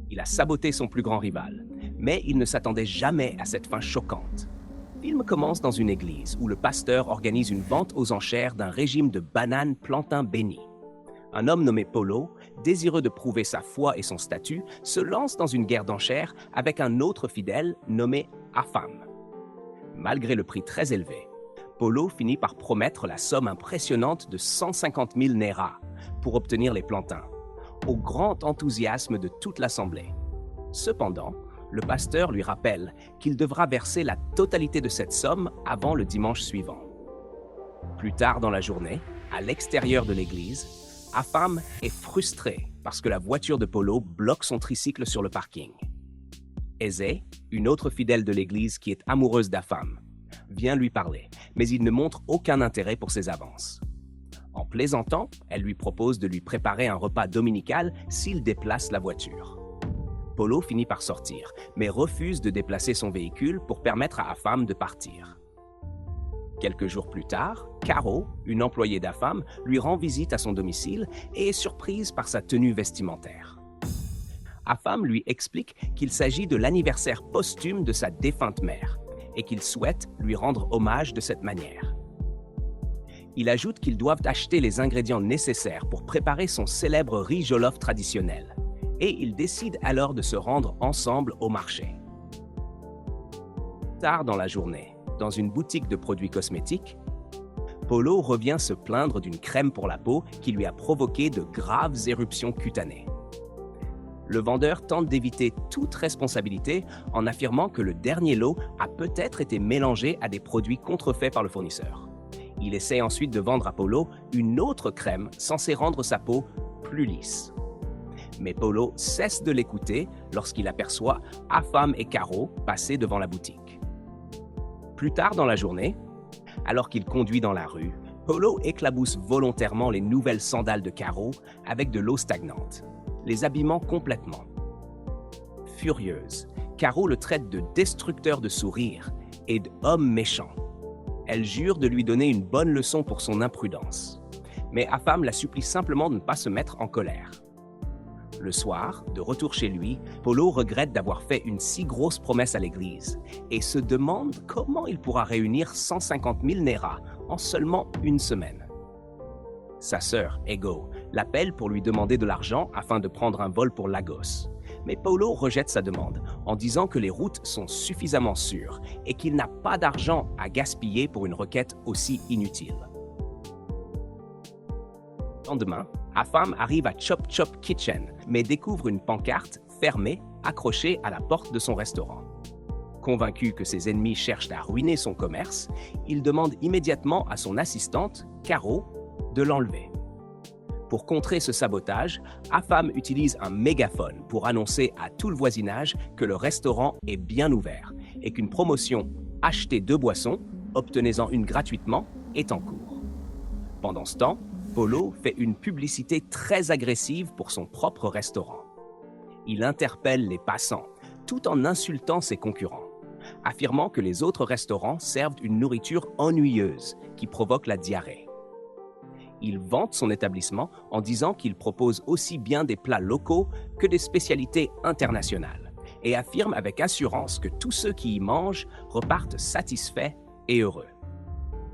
Il a saboté son plus grand rival, mais il ne s'attendait jamais à cette fin choquante. Le film commence dans une église où le pasteur organise une vente aux enchères d'un régime de bananes plantain bénies. Un homme nommé Polo, désireux de prouver sa foi et son statut, se lance dans une guerre d'enchères avec un autre fidèle nommé Afam. Malgré le prix très élevé, Polo finit par promettre la somme impressionnante de 150 000 néras pour obtenir les plantains, au grand enthousiasme de toute l'assemblée. Cependant, le pasteur lui rappelle qu'il devra verser la totalité de cette somme avant le dimanche suivant. Plus tard dans la journée, à l'extérieur de l'église, Afam est frustré parce que la voiture de Polo bloque son tricycle sur le parking. Aizée, une autre fidèle de l'église qui est amoureuse d'Afam, vient lui parler, mais il ne montre aucun intérêt pour ses avances. En plaisantant, elle lui propose de lui préparer un repas dominical s'il déplace la voiture. Polo finit par sortir, mais refuse de déplacer son véhicule pour permettre à Afam de partir. Quelques jours plus tard, Caro, une employée d'Afam, lui rend visite à son domicile et est surprise par sa tenue vestimentaire. Afam lui explique qu'il s'agit de l'anniversaire posthume de sa défunte mère et qu'il souhaite lui rendre hommage de cette manière. Il ajoute qu'ils doivent acheter les ingrédients nécessaires pour préparer son célèbre riz jollof traditionnel et ils décident alors de se rendre ensemble au marché. Tard dans la journée, dans une boutique de produits cosmétiques, Polo revient se plaindre d'une crème pour la peau qui lui a provoqué de graves éruptions cutanées. Le vendeur tente d'éviter toute responsabilité en affirmant que le dernier lot a peut-être été mélangé à des produits contrefaits par le fournisseur. Il essaie ensuite de vendre à Polo une autre crème censée rendre sa peau plus lisse. Mais Polo cesse de l'écouter lorsqu'il aperçoit Afam et Caro passer devant la boutique. Plus tard dans la journée, alors qu'il conduit dans la rue, Polo éclabousse volontairement les nouvelles sandales de Caro avec de l'eau stagnante, les abîmant complètement. Furieuse, Caro le traite de destructeur de sourires et d'homme méchant. Elle jure de lui donner une bonne leçon pour son imprudence. Mais Afam la supplie simplement de ne pas se mettre en colère. Le soir, de retour chez lui, Polo regrette d'avoir fait une si grosse promesse à l'église et se demande comment il pourra réunir 150 000 néras en seulement une semaine. Sa sœur, Ego, l'appelle pour lui demander de l'argent afin de prendre un vol pour Lagos. Mais Polo rejette sa demande en disant que les routes sont suffisamment sûres et qu'il n'a pas d'argent à gaspiller pour une requête aussi inutile. Le lendemain, Afam arrive à Chop Chop Kitchen, mais découvre une pancarte fermée accrochée à la porte de son restaurant. Convaincu que ses ennemis cherchent à ruiner son commerce, il demande immédiatement à son assistante, Caro, de l'enlever. Pour contrer ce sabotage, Afam utilise un mégaphone pour annoncer à tout le voisinage que le restaurant est bien ouvert et qu'une promotion « Achetez 2 boissons, obtenez-en une gratuitement » est en cours. Pendant ce temps, Polo fait une publicité très agressive pour son propre restaurant. Il interpelle les passants tout en insultant ses concurrents, affirmant que les autres restaurants servent une nourriture ennuyeuse qui provoque la diarrhée. Il vante son établissement en disant qu'il propose aussi bien des plats locaux que des spécialités internationales et affirme avec assurance que tous ceux qui y mangent repartent satisfaits et heureux.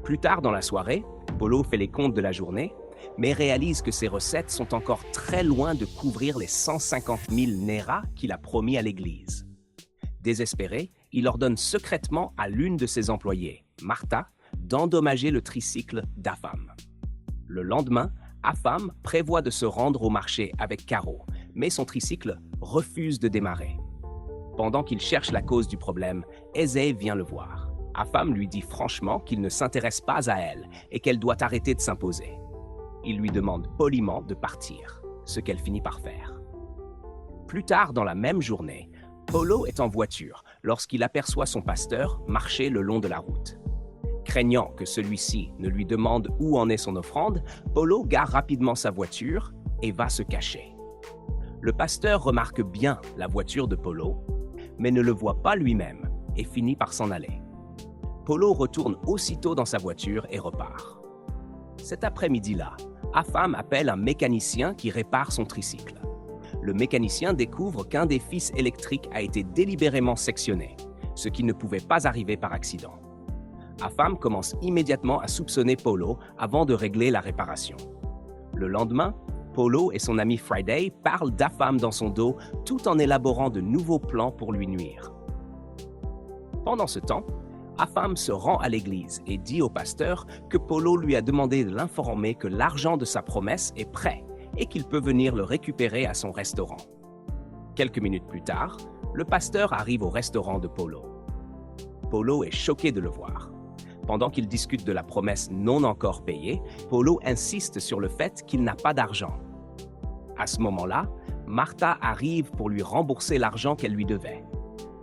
Plus tard dans la soirée, Polo fait les comptes de la journée, mais réalise que ses recettes sont encore très loin de couvrir les 150 000 néras qu'il a promis à l'église. Désespéré, il ordonne secrètement à l'une de ses employées, Martha, d'endommager le tricycle d'Afam. Le lendemain, Afam prévoit de se rendre au marché avec Caro, mais son tricycle refuse de démarrer. Pendant qu'il cherche la cause du problème, Aizée vient le voir. Afam lui dit franchement qu'il ne s'intéresse pas à elle et qu'elle doit arrêter de s'imposer. Il lui demande poliment de partir, ce qu'elle finit par faire. Plus tard dans la même journée, Polo est en voiture lorsqu'il aperçoit son pasteur marcher le long de la route. Craignant que celui-ci ne lui demande où en est son offrande, Polo gare rapidement sa voiture et va se cacher. Le pasteur remarque bien la voiture de Polo, mais ne le voit pas lui-même et finit par s'en aller. Polo retourne aussitôt dans sa voiture et repart. Cet après-midi-là, Afam appelle un mécanicien qui répare son tricycle. le mécanicien découvre qu'un des fils électriques a été délibérément sectionné, ce qui ne pouvait pas arriver par accident. Afam commence immédiatement à soupçonner Polo avant de régler la réparation. Le lendemain, Polo et son ami Friday parlent d'Afam dans son dos tout en élaborant de nouveaux plans pour lui nuire. Pendant ce temps, Afam se rend à l'église et dit au pasteur que Polo lui a demandé de l'informer que l'argent de sa promesse est prêt et qu'il peut venir le récupérer à son restaurant. Quelques minutes plus tard, le pasteur arrive au restaurant de Polo. Polo est choqué de le voir. Pendant qu'ils discutent de la promesse non encore payée, Polo insiste sur le fait qu'il n'a pas d'argent. À ce moment-là, Martha arrive pour lui rembourser l'argent qu'elle lui devait.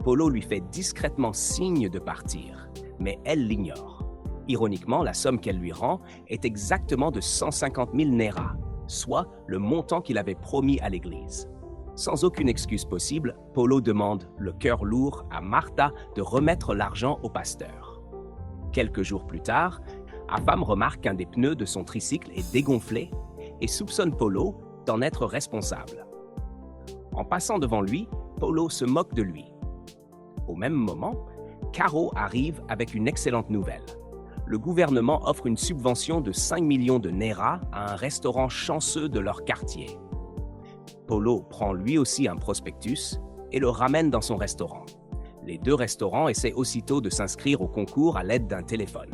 Polo lui fait discrètement signe de partir, mais elle l'ignore. Ironiquement, la somme qu'elle lui rend est exactement de 150 000 Naira, soit le montant qu'il avait promis à l'église. Sans aucune excuse possible, Polo demande, le cœur lourd, à Martha de remettre l'argent au pasteur. Quelques jours plus tard, Afam remarque qu'un des pneus de son tricycle est dégonflé et soupçonne Polo d'en être responsable. En passant devant lui, Polo se moque de lui. Au même moment, Caro arrive avec une excellente nouvelle. Le gouvernement offre une subvention de 5 millions de Naira à un restaurant chanceux de leur quartier. Polo prend lui aussi un prospectus et le ramène dans son restaurant. Les deux restaurants essaient aussitôt de s'inscrire au concours à l'aide d'un téléphone.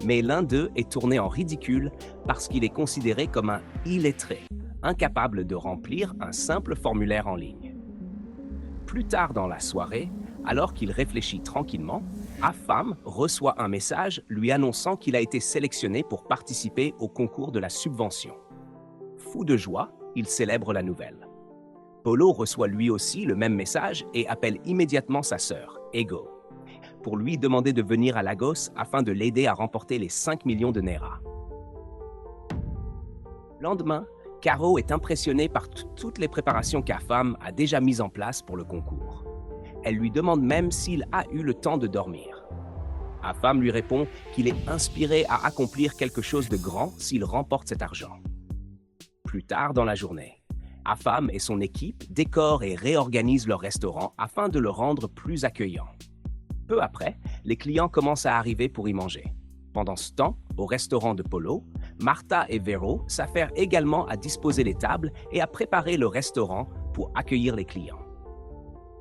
Mais l'un d'eux est tourné en ridicule parce qu'il est considéré comme un illettré, incapable de remplir un simple formulaire en ligne. Plus tard dans la soirée, alors qu'il réfléchit tranquillement, Afam reçoit un message lui annonçant qu'il a été sélectionné pour participer au concours de la subvention. Fou de joie, il célèbre la nouvelle. Polo reçoit lui aussi le même message et appelle immédiatement sa sœur, Ego, pour lui demander de venir à Lagos afin de l'aider à remporter les 5 millions de Naira. Le lendemain, Caro est impressionnée par toutes les préparations qu'Afam a déjà mises en place pour le concours. Elle lui demande même s'il a eu le temps de dormir. Afam lui répond qu'il est inspiré à accomplir quelque chose de grand s'il remporte cet argent. Plus tard dans la journée, Afam et son équipe décorent et réorganisent leur restaurant afin de le rendre plus accueillant. Peu après, les clients commencent à arriver pour y manger. Pendant ce temps, au restaurant de Polo, Martha et Vero s'affairent également à disposer les tables et à préparer le restaurant pour accueillir les clients.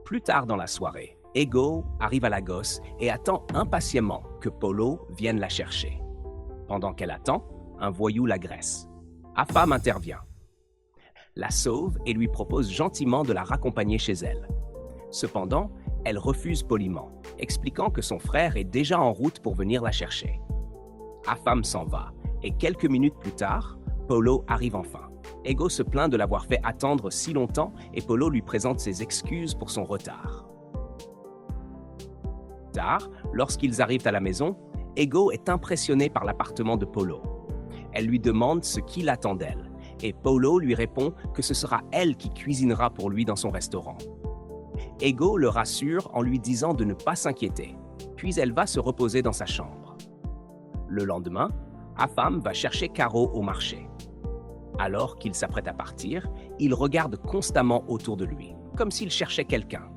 Plus tard dans la soirée, Ego arrive à Lagos et attend impatiemment que Polo vienne la chercher. Pendant qu'elle attend, un voyou l'agresse. Afam intervient, la sauve et lui propose gentiment de la raccompagner chez elle. Cependant, elle refuse poliment, expliquant que son frère est déjà en route pour venir la chercher. Afam s'en va et quelques minutes plus tard, Polo arrive enfin. Ego se plaint de l'avoir fait attendre si longtemps et Polo lui présente ses excuses pour son retard. Tard, lorsqu'ils arrivent à la maison, Ego est impressionné par l'appartement de Polo. Elle lui demande ce qu'il attend d'elle et Polo lui répond que ce sera elle qui cuisinera pour lui dans son restaurant. Ego le rassure en lui disant de ne pas s'inquiéter, puis elle va se reposer dans sa chambre. Le lendemain, Afam va chercher Caro au marché. Alors qu'il s'apprête à partir, il regarde constamment autour de lui, comme s'il cherchait quelqu'un.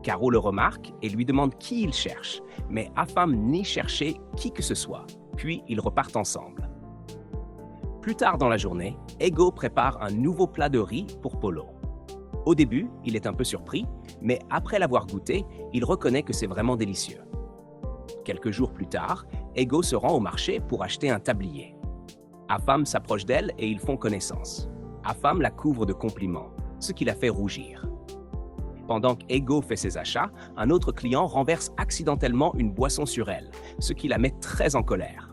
Caro le remarque et lui demande qui il cherche, mais Afam nie chercher qui que ce soit, puis ils repartent ensemble. Plus tard dans la journée, Ego prépare un nouveau plat de riz pour Polo. Au début, il est un peu surpris, mais après l'avoir goûté, il reconnaît que c'est vraiment délicieux. Quelques jours plus tard, Ego se rend au marché pour acheter un tablier. Afam s'approche d'elle et ils font connaissance. Afam la couvre de compliments, ce qui la fait rougir. Pendant qu'Ego fait ses achats, un autre client renverse accidentellement une boisson sur elle, ce qui la met très en colère.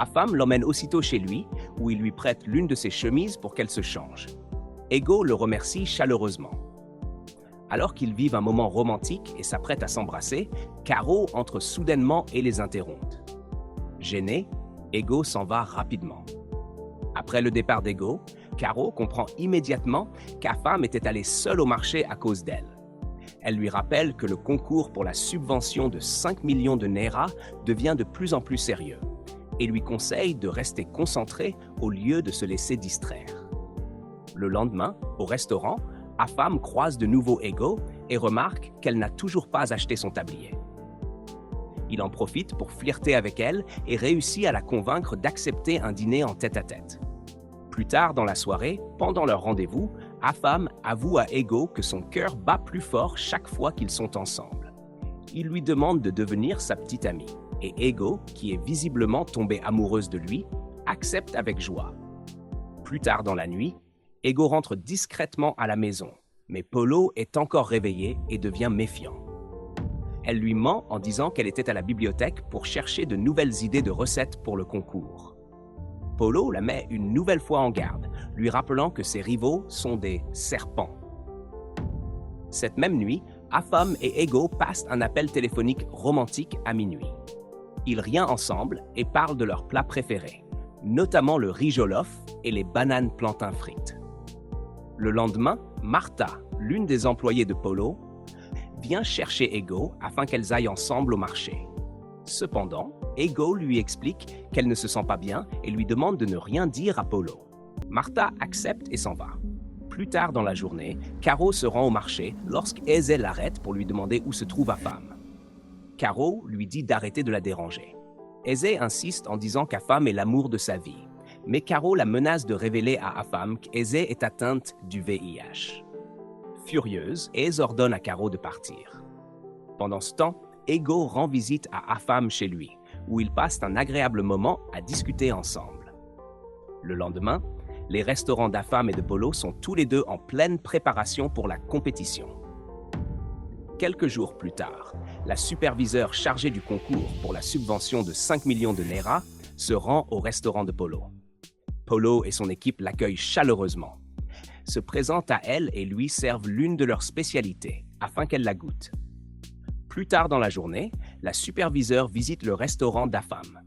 Afam l'emmène aussitôt chez lui, où il lui prête l'une de ses chemises pour qu'elle se change. Ego le remercie chaleureusement. Alors qu'ils vivent un moment romantique et s'apprêtent à s'embrasser, Caro entre soudainement et les interrompt. Gêné, Ego s'en va rapidement. Après le départ d'Ego, Caro comprend immédiatement qu'Afam était allée seule au marché à cause d'elle. Elle lui rappelle que le concours pour la subvention de 5 millions de Naira devient de plus en plus sérieux et lui conseille de rester concentrée au lieu de se laisser distraire. Le lendemain, au restaurant, Afam croise de nouveau Ego et remarque qu'elle n'a toujours pas acheté son tablier. Il en profite pour flirter avec elle et réussit à la convaincre d'accepter un dîner en tête-à-tête. Plus tard dans la soirée, pendant leur rendez-vous, Afam avoue à Ego que son cœur bat plus fort chaque fois qu'ils sont ensemble. Il lui demande de devenir sa petite amie, et Ego, qui est visiblement tombée amoureuse de lui, accepte avec joie. Plus tard dans la nuit, Ego rentre discrètement à la maison, mais Polo est encore réveillé et devient méfiant. Elle lui ment en disant qu'elle était à la bibliothèque pour chercher de nouvelles idées de recettes pour le concours. Polo la met une nouvelle fois en garde, lui rappelant que ses rivaux sont des serpents. Cette même nuit, Afam et Ego passent un appel téléphonique romantique à minuit. Ils rient ensemble et parlent de leurs plats préférés, notamment le riz jollof et les bananes plantains frites. Le lendemain, Martha, l'une des employées de Polo, vient chercher Ego afin qu'elles aillent ensemble au marché. Cependant, Ego lui explique qu'elle ne se sent pas bien et lui demande de ne rien dire à Polo. Martha accepte et s'en va. Plus tard dans la journée, Caro se rend au marché lorsqu'Eze l'arrête pour lui demander où se trouve Afam. Caro lui dit d'arrêter de la déranger. Eze insiste en disant qu'Afam est l'amour de sa vie, mais Caro la menace de révéler à Afam qu'Eze est atteinte du VIH. Furieuse, Eze ordonne à Caro de partir. Pendant ce temps, Ego rend visite à Afam chez lui, où ils passent un agréable moment à discuter ensemble. Le lendemain, les restaurants d'Afam et de Polo sont tous les deux en pleine préparation pour la compétition. Quelques jours plus tard, la superviseure chargée du concours pour la subvention de 5 millions de Naira se rend au restaurant de Polo. Polo et son équipe l'accueillent chaleureusement, se présentent à elle et lui servent l'une de leurs spécialités, afin qu'elle la goûte. Plus tard dans la journée, la superviseure visite le restaurant d'Afam.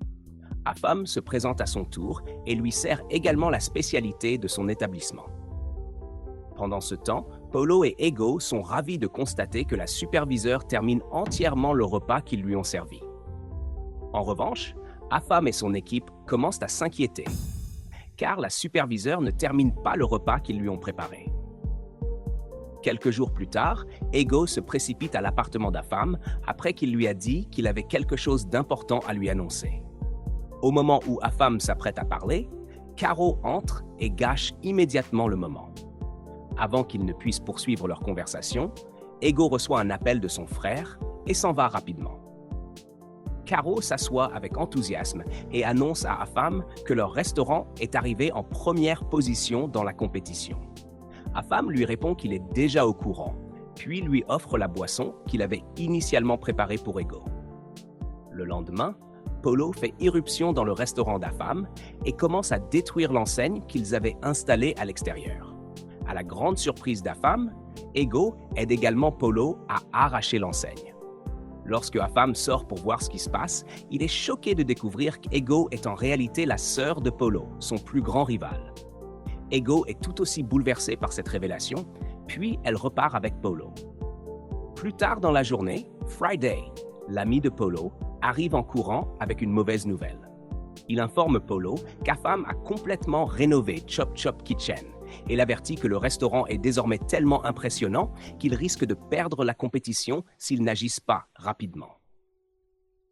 Afam se présente à son tour et lui sert également la spécialité de son établissement. Pendant ce temps, Polo et Ego sont ravis de constater que la superviseure termine entièrement le repas qu'ils lui ont servi. En revanche, Afam et son équipe commencent à s'inquiéter, car la superviseure ne termine pas le repas qu'ils lui ont préparé. Quelques jours plus tard, Ego se précipite à l'appartement d'Afam après qu'il lui a dit qu'il avait quelque chose d'important à lui annoncer. Au moment où Afam s'apprête à parler, Caro entre et gâche immédiatement le moment. Avant qu'ils ne puissent poursuivre leur conversation, Ego reçoit un appel de son frère et s'en va rapidement. Caro s'assoit avec enthousiasme et annonce à Afam que leur restaurant est arrivé en première position dans la compétition. Afam lui répond qu'il est déjà au courant, puis lui offre la boisson qu'il avait initialement préparée pour Ego. Le lendemain, Polo fait irruption dans le restaurant d'Afam et commence à détruire l'enseigne qu'ils avaient installée à l'extérieur. À la grande surprise d'Afam, Ego aide également Polo à arracher l'enseigne. Lorsque Afam sort pour voir ce qui se passe, il est choqué de découvrir qu'Ego est en réalité la sœur de Polo, son plus grand rival. Ego est tout aussi bouleversée par cette révélation, puis elle repart avec Polo. Plus tard dans la journée, Friday, l'ami de Polo, arrive en courant avec une mauvaise nouvelle. Il informe Polo qu'Afam a complètement rénové Chop Chop Kitchen et l'avertit que le restaurant est désormais tellement impressionnant qu'il risque de perdre la compétition s'ils n'agissent pas rapidement.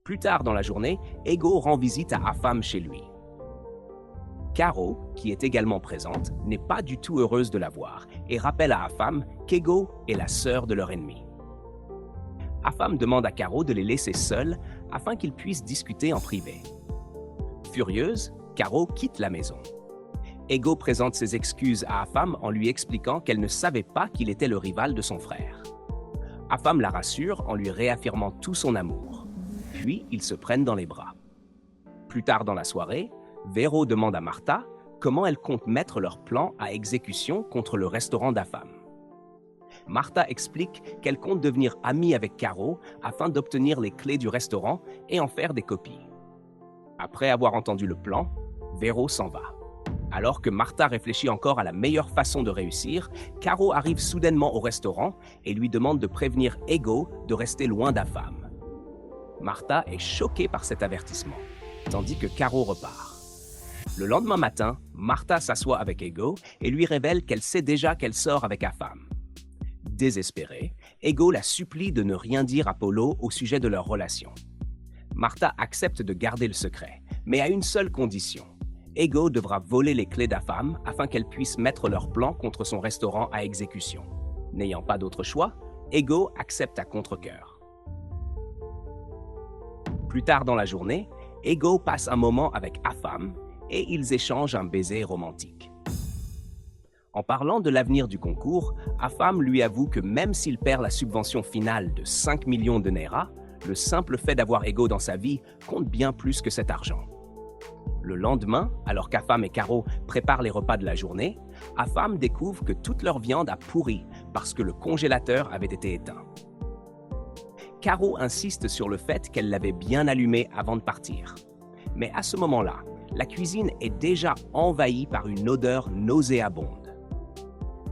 Plus tard dans la journée, Ego rend visite à Afam chez lui. Caro, qui est également présente, n'est pas du tout heureuse de la voir et rappelle à Afam qu'Ego est la sœur de leur ennemi. Afam demande à Caro de les laisser seuls afin qu'ils puissent discuter en privé. Furieuse, Caro quitte la maison. Ego présente ses excuses à Afam en lui expliquant qu'elle ne savait pas qu'il était le rival de son frère. Afam la rassure en lui réaffirmant tout son amour. Puis, ils se prennent dans les bras. Plus tard dans la soirée, Vero demande à Martha comment elle compte mettre leur plan à exécution contre le restaurant d'Afam. Martha explique qu'elle compte devenir amie avec Caro afin d'obtenir les clés du restaurant et en faire des copies. Après avoir entendu le plan, Vero s'en va. Alors que Martha réfléchit encore à la meilleure façon de réussir, Caro arrive soudainement au restaurant et lui demande de prévenir Ego de rester loin d'Afam. Martha est choquée par cet avertissement, tandis que Caro repart. Le lendemain matin, Martha s'assoit avec Ego et lui révèle qu'elle sait déjà qu'elle sort avec Afam. Désespéré, Ego la supplie de ne rien dire à Polo au sujet de leur relation. Martha accepte de garder le secret, mais à une seule condition. Ego devra voler les clés d'Afam afin qu'elle puisse mettre leur plan contre son restaurant à exécution. N'ayant pas d'autre choix, Ego accepte à contre-cœur. Plus tard dans la journée, Ego passe un moment avec Afam et ils échangent un baiser romantique. En parlant de l'avenir du concours, Afam lui avoue que même s'il perd la subvention finale de 5 millions de Naira, le simple fait d'avoir Ego dans sa vie compte bien plus que cet argent. Le lendemain, alors qu'Afam et Caro préparent les repas de la journée, Afam découvre que toute leur viande a pourri parce que le congélateur avait été éteint. Caro insiste sur le fait qu'elle l'avait bien allumé avant de partir. Mais à ce moment-là, la cuisine est déjà envahie par une odeur nauséabonde.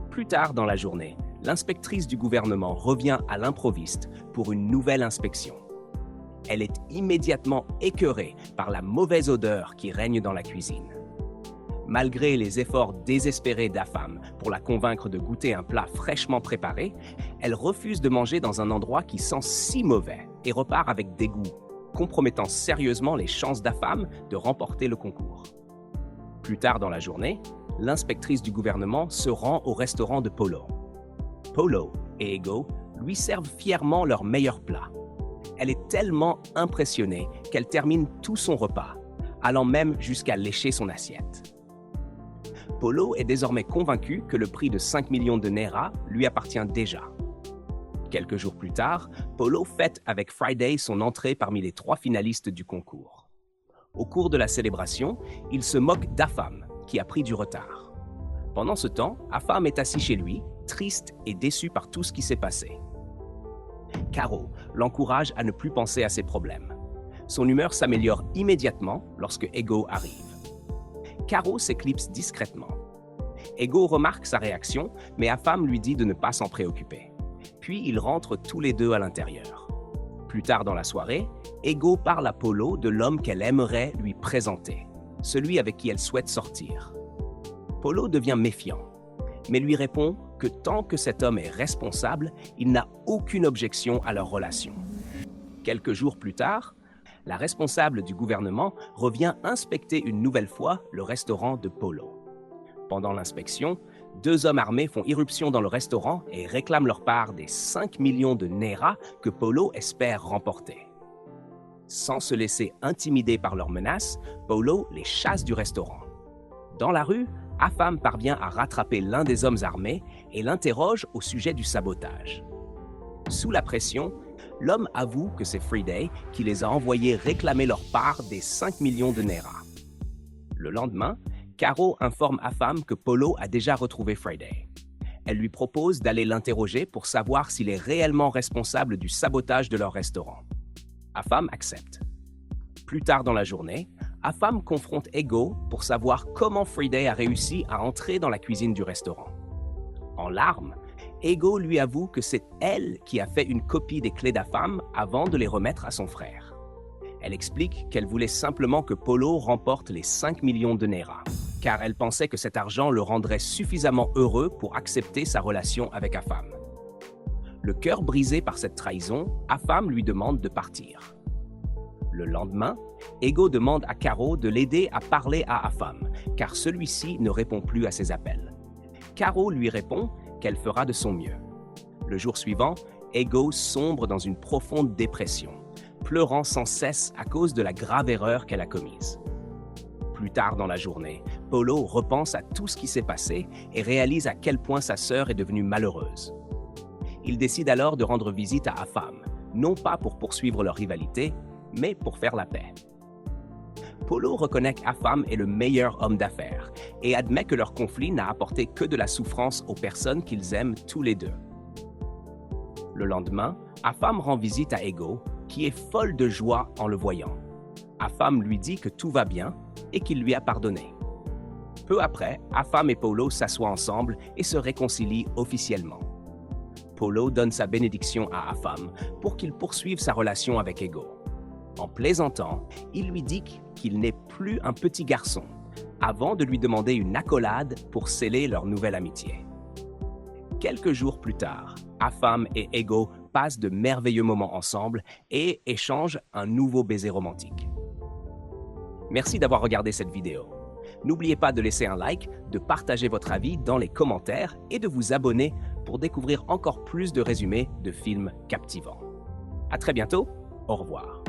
Plus tard dans la journée, l'inspectrice du gouvernement revient à l'improviste pour une nouvelle inspection. Elle est immédiatement écœurée par la mauvaise odeur qui règne dans la cuisine. Malgré les efforts désespérés d'Afam pour la convaincre de goûter un plat fraîchement préparé, elle refuse de manger dans un endroit qui sent si mauvais et repart avec dégoût, compromettant sérieusement les chances d'Afam de remporter le concours. Plus tard dans la journée, l'inspectrice du gouvernement se rend au restaurant de Polo. Polo et Ego lui servent fièrement leur meilleur plat. Elle est tellement impressionnée qu'elle termine tout son repas, allant même jusqu'à lécher son assiette. Polo est désormais convaincu que le prix de 5 millions de Naira lui appartient déjà. Quelques jours plus tard, Polo fête avec Friday son entrée parmi les 3 finalistes du concours. Au cours de la célébration, il se moque d'Afam, qui a pris du retard. Pendant ce temps, Afam est assis chez lui, triste et déçu par tout ce qui s'est passé. Caro l'encourage à ne plus penser à ses problèmes. Son humeur s'améliore immédiatement lorsque Ego arrive. Caro s'éclipse discrètement. Ego remarque sa réaction, mais Afam lui dit de ne pas s'en préoccuper. Puis ils rentrent tous les deux à l'intérieur. Plus tard dans la soirée, Ego parle à Polo de l'homme qu'elle aimerait lui présenter, celui avec qui elle souhaite sortir. Polo devient méfiant, mais lui répond que tant que cet homme est responsable, il n'a aucune objection à leur relation. Quelques jours plus tard, la responsable du gouvernement revient inspecter une nouvelle fois le restaurant de Polo. Pendant l'inspection, 2 hommes armés font irruption dans le restaurant et réclament leur part des 5 millions de Naira que Polo espère remporter. Sans se laisser intimider par leurs menaces, Polo les chasse du restaurant. Dans la rue, Afam parvient à rattraper l'un des hommes armés et l'interroge au sujet du sabotage. Sous la pression, l'homme avoue que c'est Friday qui les a envoyés réclamer leur part des 5 millions de Naira. Le lendemain, Caro informe Afam que Polo a déjà retrouvé Friday. Elle lui propose d'aller l'interroger pour savoir s'il est réellement responsable du sabotage de leur restaurant. Afam accepte. Plus tard dans la journée, Afam confronte Ego pour savoir comment Friday a réussi à entrer dans la cuisine du restaurant. En larmes, Ego lui avoue que c'est elle qui a fait une copie des clés d'Afam avant de les remettre à son frère. Elle explique qu'elle voulait simplement que Polo remporte les 5 millions de Naira, car elle pensait que cet argent le rendrait suffisamment heureux pour accepter sa relation avec Afam. Le cœur brisé par cette trahison, Afam lui demande de partir. Le lendemain, Ego demande à Caro de l'aider à parler à Afam, car celui-ci ne répond plus à ses appels. Caro lui répond qu'elle fera de son mieux. Le jour suivant, Ego sombre dans une profonde dépression, pleurant sans cesse à cause de la grave erreur qu'elle a commise. Plus tard dans la journée, Polo repense à tout ce qui s'est passé et réalise à quel point sa sœur est devenue malheureuse. Il décide alors de rendre visite à Afam, non pas pour poursuivre leur rivalité, mais pour faire la paix. Polo reconnaît qu'Afam est le meilleur homme d'affaires et admet que leur conflit n'a apporté que de la souffrance aux personnes qu'ils aiment tous les deux. Le lendemain, Afam rend visite à Ego, qui est folle de joie en le voyant. Afam lui dit que tout va bien et qu'il lui a pardonné. Peu après, Afam et Polo s'assoient ensemble et se réconcilient officiellement. Polo donne sa bénédiction à Afam pour qu'il poursuive sa relation avec Ego. En plaisantant, il lui dit qu'il n'est plus un petit garçon, avant de lui demander une accolade pour sceller leur nouvelle amitié. Quelques jours plus tard, Afam et Ego passent de merveilleux moments ensemble et échangent un nouveau baiser romantique. Merci d'avoir regardé cette vidéo. N'oubliez pas de laisser un like, de partager votre avis dans les commentaires et de vous abonner pour découvrir encore plus de résumés de films captivants. À très bientôt, au revoir.